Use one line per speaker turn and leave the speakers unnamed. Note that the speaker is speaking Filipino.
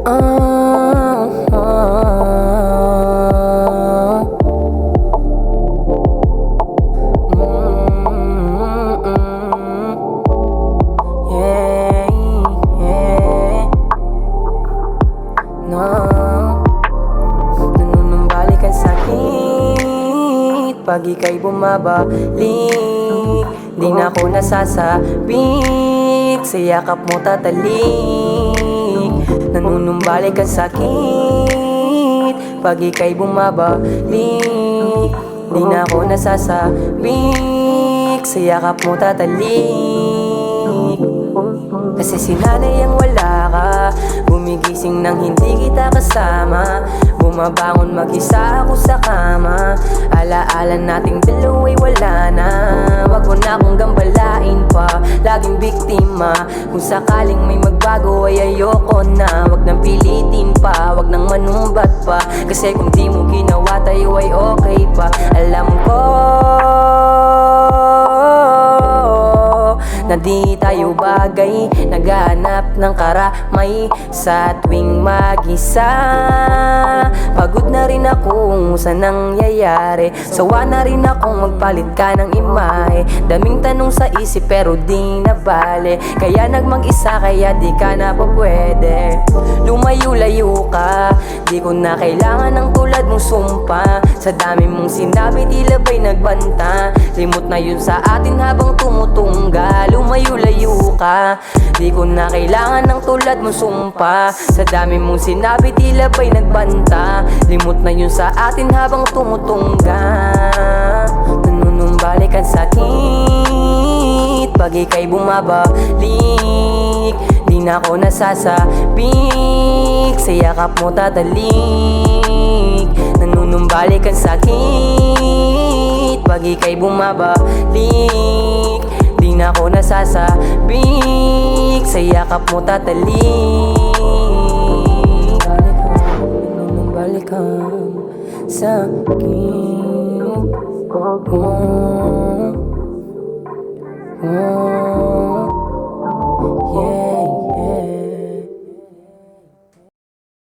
Ah, ah, yeah, yeah, no. Nanunumbalik ang sakit pag ika'y bumabalik. Di na ako nasasabik, sa yakap mo tatalik. Nanunumbalik ang sakit pag ika'y bumabalik. Di na ako nasasabik, sa yakap mo tatalik. Kasi sinanay ang wala ka, gumigising nang hindi kita kasama. Bumabangon mag-isa ako sa kama, alaala nating dalawa'y wala na. Wag mo na akong gambalain pa, laging biktima. Kung sakaling may magbago ay ayoko na. Wag nang pilitin pa, wag nang manumbat pa. Kasi kung di mo ginawa tayo ay okay pa. Alam ko na di tayo bagay, naghahanap ng karamay sa tuwing mag-isa. Pagod na rin ako sa nangyayari, sawa na rin akong magpalit ka ng imahe. Daming tanong sa isip pero di na bale, kaya nagmag-isa kaya di ka na pa pwede. Lumayo-layo ka, di ko na kailangan ng tulad mong sumpa. Sa dami mong sinabi tila ba'y nagbanta, limot na yun sa atin habang tumutunggal. Lumayo-layo ka, di ko na kailangan ng tulad mong sumpa. Sa dami mong sinabi tila ba'y nagbanta, limot na yun sa atin habang tumutungga. Nanunumbalik ang sakit pag ika'y bumabalik. Di na ako nasasabik, sa yakap mo tatalik. Nanunumbalik ang sakit pag ika'y bumabalik. Di na ako nasasabik, sa yakap mo tatalik. Balik ang sakit.